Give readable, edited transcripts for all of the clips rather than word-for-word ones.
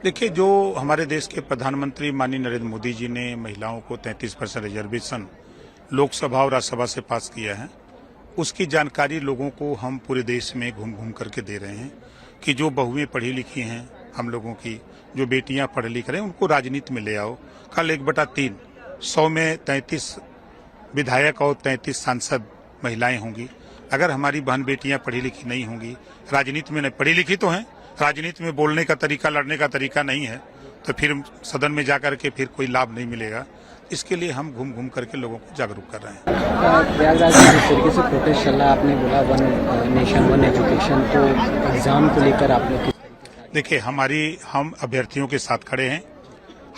देखिए, जो हमारे देश के प्रधानमंत्री माननीय नरेंद्र मोदी जी ने महिलाओं को 33% रिजर्वेशन लोकसभा और राज्यसभा से पास किया है, उसकी जानकारी लोगों को हम पूरे देश में घूम घूम करके दे रहे हैं कि जो बहुएं पढ़ी लिखी हैं, हम लोगों की जो बेटियां पढ़ लिख रहे हैं, उनको राजनीति में ले आओ। कल 1/3 100 में 33 विधायक और 33 सांसद महिलाएं होंगी। अगर हमारी बहन बेटियां पढ़ी लिखी नहीं होंगी, राजनीति में नहीं, पढ़ी लिखी तो हैं, राजनीति में बोलने का तरीका, लड़ने का तरीका नहीं है, तो फिर सदन में जाकर के फिर कोई लाभ नहीं मिलेगा। इसके लिए हम घूम घूम करके लोगों को जागरूक कर रहे हैं। प्रयागराज में जिस तरीके से प्रोटेस्ट चल रहा है, आपने बोला वन नेशन वन एजुकेशन, तो एग्जाम को लेकर आप लोग देखिए, हम अभ्यर्थियों के साथ खड़े हैं।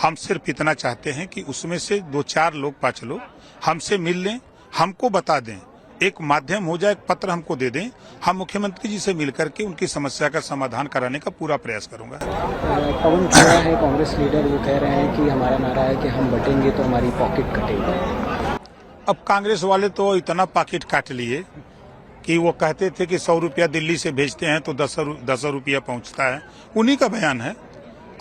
हम सिर्फ इतना चाहते हैं कि उसमें से 2-4 लोग 5 लोग हमसे मिल लें, हमको बता दें, एक माध्यम हो जाए, एक पत्र हमको दे दें, हम मुख्यमंत्री जी से मिलकर के उनकी समस्या का समाधान कराने का पूरा प्रयास करूंगा। पवन खेड़ा है कांग्रेस लीडर, वो कह रहे हैं कि हमारा नारा है कि हम बटेंगे तो हमारी पॉकेट कटेगी। अब कांग्रेस वाले तो इतना पॉकेट काट लिए कि वो कहते थे कि 100 रुपया दिल्ली से भेजते हैं तो 10 रुपया पहुंचता है, उन्हीं का बयान है।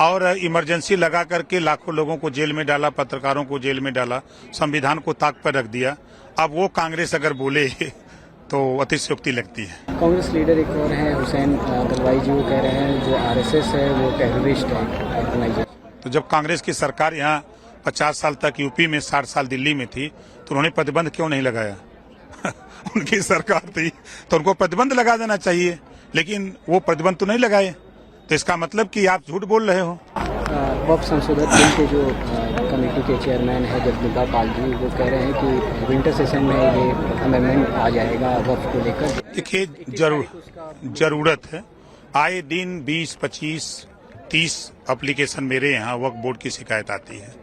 और इमरजेंसी लगा करके लाखों लोगों को जेल में डाला, पत्रकारों को जेल में डाला, संविधान को ताक पर रख दिया। अब वो कांग्रेस अगर बोले तो अतिशयोक्ति लगती है। कांग्रेस लीडर एक और हैं, हुसैन गलवाई जी, वो कह रहे हैं जो आरएसएस है वो टेररिस्ट है, ऑर्गेनाइजेशन। तो जब कांग्रेस की सरकार यहाँ 50 साल तक यूपी में, 60 साल दिल्ली में थी, तो उन्होंने प्रतिबंध क्यों नहीं लगाया? उनकी सरकार थी तो उनको प्रतिबंध लगा देना चाहिए, लेकिन वो प्रतिबंध तो नहीं लगाए, तो इसका मतलब कि आप झूठ बोल रहे हो। वक्फ संशोधन बिल के जो कमेटी के चेयरमैन है जगदम्बिका पाल जी, वो कह रहे हैं कि विंटर सेशन में ये अमेंडमेंट आ जाएगा वक्फ को लेकर। देखिए, जरूरत है। आए दिन 20, 25, 30 एप्लीकेशन मेरे यहाँ वक्फ बोर्ड की शिकायत आती है।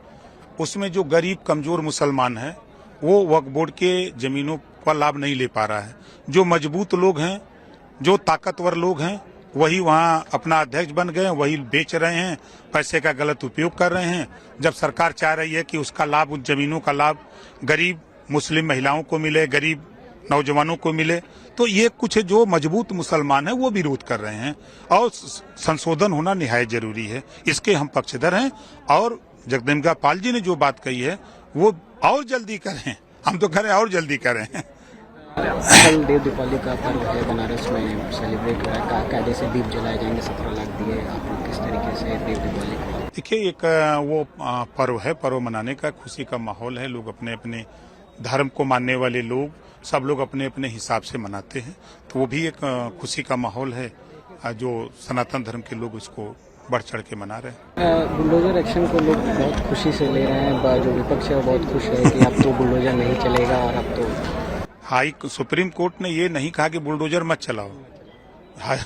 उसमें जो गरीब कमजोर मुसलमान है वो वक्फ बोर्ड के जमीनों का लाभ नहीं ले पा रहा है। जो मजबूत लोग हैं, जो ताकतवर लोग हैं, वही वहाँ अपना अध्यक्ष बन गए, वही बेच रहे हैं, पैसे का गलत उपयोग कर रहे हैं। जब सरकार चाह रही है कि उसका लाभ, उन जमीनों का लाभ गरीब मुस्लिम महिलाओं को मिले, गरीब नौजवानों को मिले, तो ये कुछ जो मजबूत मुसलमान हैं वो विरोध कर रहे हैं, और संशोधन होना निहायत जरूरी है। इसके हम पक्षधर हैं, और जगदम्बिका पाल जी ने जो बात कही है वो और जल्दी करें, हम तो करें और जल्दी करें। कल देव दीपावली का पर्व है, बनारस में सेलिब्रेट हो रहा है, कायदे से दीप जलाए जाएंगे, 17 लाख दिए। आप लोग किस तरीके से देव दीपावली को? देखिए, एक वो पर्व है, पर्व मनाने का खुशी का माहौल है। लोग अपने अपने धर्म को मानने वाले लोग सब लोग अपने अपने हिसाब से मनाते हैं, तो वो भी एक खुशी का माहौल है जो सनातन धर्म के लोग उसको बढ़ चढ़ के मना रहे हैं। बुलडोजर एक्शन को लोग बहुत खुशी से ले रहे हैं, जो विपक्ष है वो बहुत खुश है कि अब तो बुलडोजर नहीं चलेगा, और अब तो सुप्रीम कोर्ट ने ये नहीं कहा कि बुलडोजर मत चलाओ।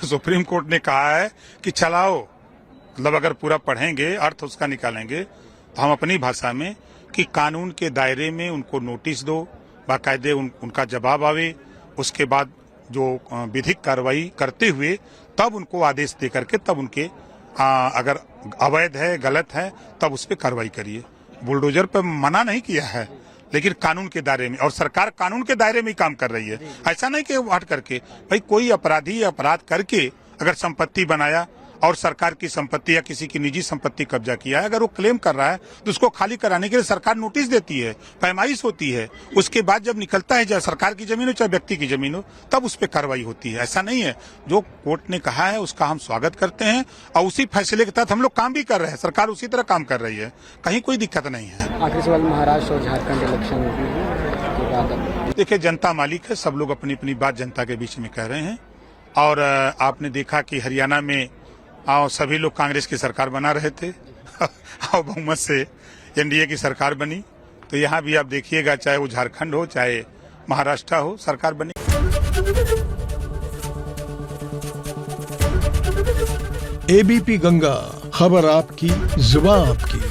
सुप्रीम कोर्ट ने कहा है कि चलाओ, मतलब अगर पूरा पढ़ेंगे, अर्थ उसका निकालेंगे, तो हम अपनी भाषा में कि कानून के दायरे में उनको नोटिस दो, बाकायदे उनका जवाब आवे, उसके बाद जो विधिक कार्रवाई करते हुए तब उनको आदेश दे करके तब उनके अगर अवैध है, गलत है, तब उस पर कार्रवाई करिए। बुलडोजर पर मना नहीं किया है, लेकिन कानून के दायरे में, और सरकार कानून के दायरे में ही काम कर रही है। ऐसा नहीं कि हट करके, भाई कोई अपराधी अपराध करके अगर संपत्ति बनाया और सरकार की संपत्ति या किसी की निजी संपत्ति कब्जा किया है, अगर वो क्लेम कर रहा है तो उसको खाली कराने के लिए सरकार नोटिस देती है, पैमाइश होती है। उसके बाद जब निकलता है, चाहे सरकार की जमीन हो चाहे व्यक्ति की जमीन हो, तब उस पर कार्रवाई होती है। ऐसा नहीं है, जो कोर्ट ने कहा है उसका हम स्वागत करते हैं, और उसी फैसले के तहत हम लोग काम भी कर रहे हैं, सरकार उसी तरह काम कर रही है, कहीं कोई दिक्कत नहीं है। आखिरी सवाल, महाराष्ट्र और झारखंड इलेक्शन के बाद देखिए, जनता मालिक है, सब लोग अपनी अपनी बात जनता के बीच में कह रहे हैं। और आपने देखा कि हरियाणा में सभी लोग कांग्रेस की सरकार बना रहे थे और बहुमत से एनडीए की सरकार बनी, तो यहाँ भी आप देखिएगा, चाहे वो झारखंड हो चाहे महाराष्ट्र हो, सरकार बनी। एबीपी गंगा, खबर आपकी, जुबान आपकी।